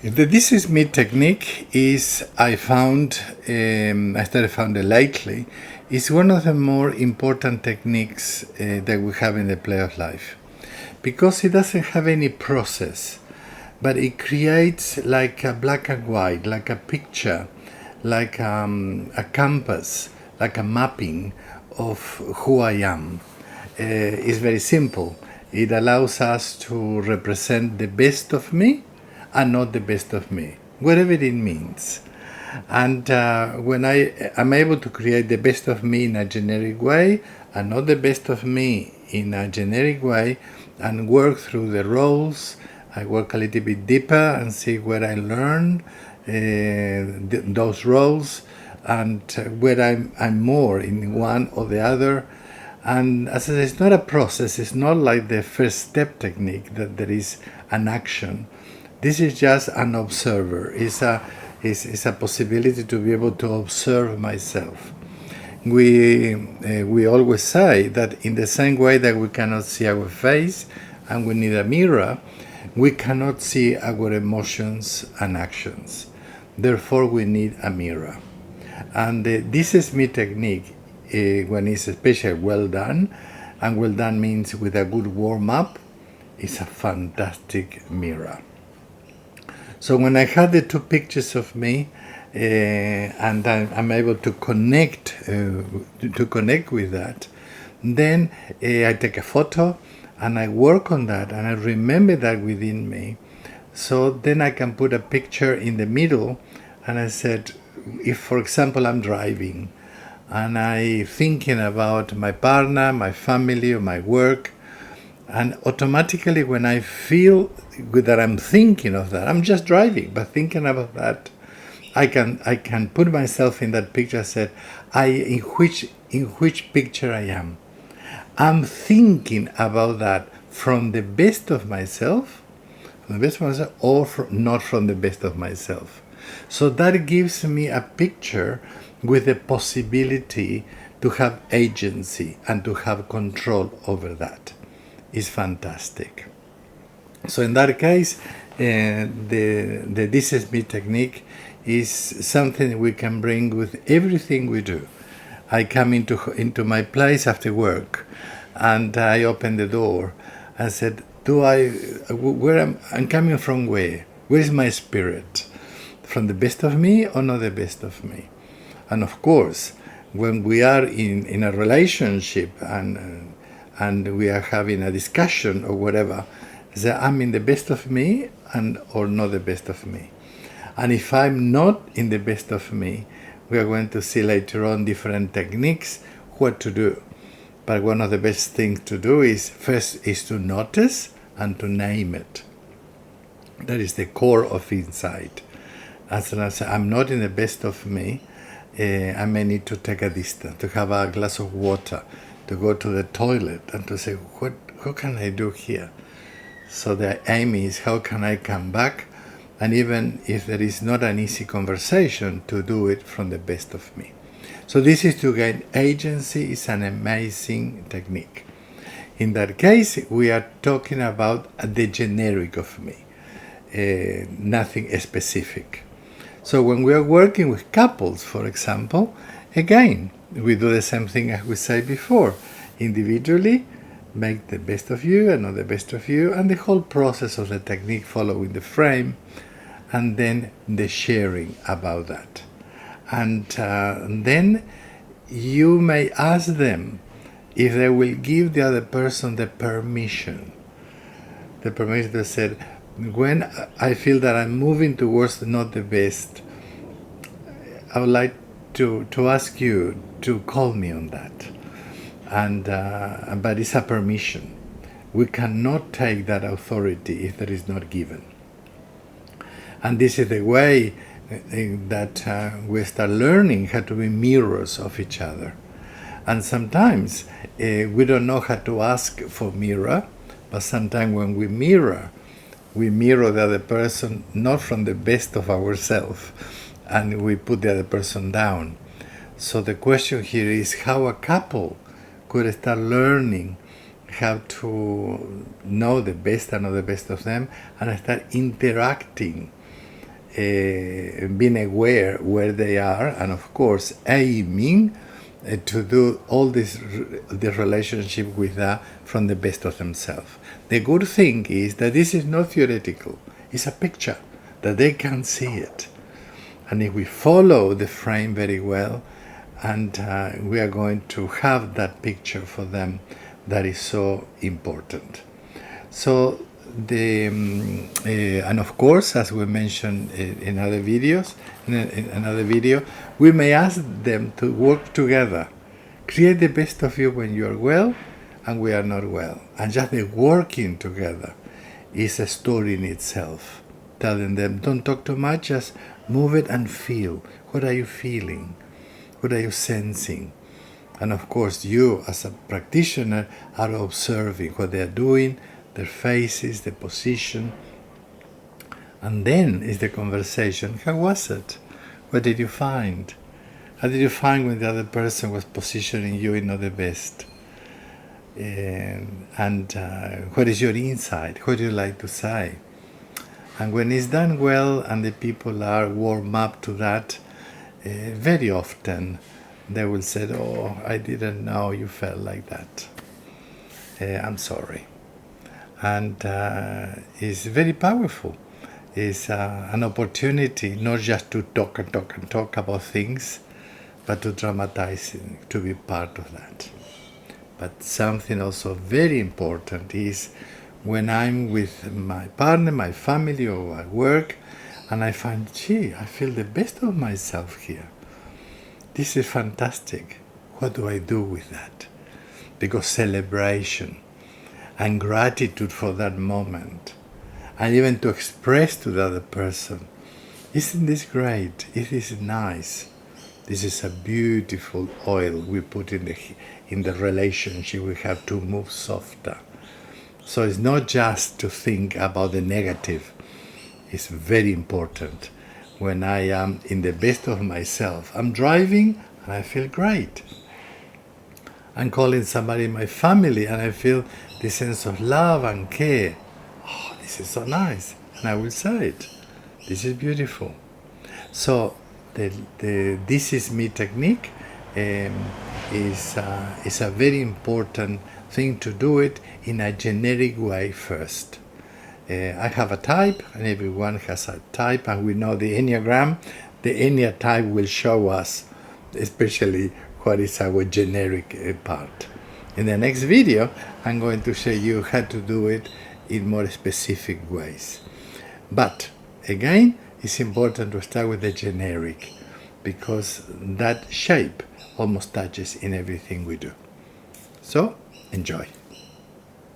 The This Is Me technique is, I started finding lately, is one of the more important techniques that we have in the play of life. Because it doesn't have any process, but it creates like a black and white, like a picture, like a compass, like a mapping of who I am. It's very simple. It allows us to represent the best of me and not the best of me, whatever it means. And when I am able to create the best of me in a generic way and not the best of me in a generic way, and work through the roles, I work a little bit deeper and see where I learn those roles and where I'm more in one or the other. And as I said, it's not a process, it's not like the first step technique that there is an action. This is just an observer. It's a possibility to be able to observe myself. We always say that in the same way that we cannot see our face and we need a mirror, we cannot see our emotions and actions. Therefore, we need a mirror. And This Is Me technique, when it's especially well done, and well done means with a good warm-up, is a fantastic mirror. So when I had the two pictures of me, and I'm able to connect with that, then I take a photo and I work on that and I remember that within me. So then I can put a picture in the middle, and I said, if for example I'm driving and I'm thinking about my partner, my family, or my work, and automatically when I feel that I'm thinking of that, I'm just driving, but thinking about that, I can put myself in that picture. I said, in which picture I am. I'm thinking about that from the best of myself, or not from the best of myself. So that gives me a picture with the possibility to have agency and to have control over that. Is fantastic. So in that case, the This Is Me technique is something we can bring with everything we do. I come into my place after work, and I open the door. I said, I'm coming from where? Where is my spirit? From the best of me or not the best of me? And of course, when we are in a relationship and we are having a discussion or whatever, I'm in the best of me or not the best of me. And if I'm not in the best of me, we are going to see later on different techniques what to do. But one of the best things to do is to notice and to name it. That is the core of insight. As soon as I'm not in the best of me, I may need to take a distance, to have a glass of water, to go to the toilet and to say, what can I do here? So the aim is, how can I come back? And even if there is not an easy conversation, to do it from the best of me. So this is to gain agency. Is an amazing technique. In that case, we are talking about the generic of me, nothing specific. So when we are working with couples, for example, again, we do the same thing as we said before. Individually, make the best of you and not the best of you, and the whole process of the technique following the frame, and then the sharing about that. And then you may ask them if they will give the other person the permission. The permission that said, when I feel that I'm moving towards not the best, I would like to ask you to call me on that. But it's a permission. We cannot take that authority if that is not given. And this is the way that we start learning how to be mirrors of each other. And sometimes we don't know how to ask for mirror, but sometimes when we mirror the other person not from the best of ourselves, and we put the other person down. So the question here is how a couple could start learning how to know the best and not the best of them, and start interacting being aware where they are, and of course aiming to do all this the relationship with that from the best of themselves. The good thing is that this is not theoretical, it's a picture that they can see it, and if we follow the frame very well, and we are going to have that picture for them that is so important. So and of course, as we mentioned in other videos, in another video, we may ask them to work together. Create the best of you when you are well and we are not well. And just the working together is a story in itself. Telling them, don't talk too much, just move it and feel. What are you feeling? What are you sensing? And of course, you as a practitioner are observing what they are doing, their faces, the position. And then is the conversation. How was it? What did you find? How did you find when the other person was positioning you in not the best? And what is your insight? What do you like to say? And when it's done well and the people are warm up to that, very often they will say, oh, I didn't know you felt like that. I'm sorry. And it's very powerful. It's an opportunity not just to talk and talk and talk about things, but to dramatize it, to be part of that. But something also very important is when I'm with my partner, my family, or at work, and I find, gee, I feel the best of myself here. This is fantastic. What do I do with that? Because celebration and gratitude for that moment, and even to express to the other person, isn't this great? It is nice. This is a beautiful oil we put in the relationship we have to move softer. So it's not just to think about the negative. It's very important. When I am in the best of myself, I'm driving and I feel great. I'm calling somebody in my family and I feel this sense of love and care. Oh, this is so nice. And I will say it. This is beautiful. So the This Is Me technique is a very important thing to do it in a generic way first. I have a type, and everyone has a type, and we know the Enneagram. The Ennea type will show us, especially what is our generic part. In the next video, I'm going to show you how to do it in more specific ways. But again, it's important to start with the generic, because that shape almost touches in everything we do. So, enjoy.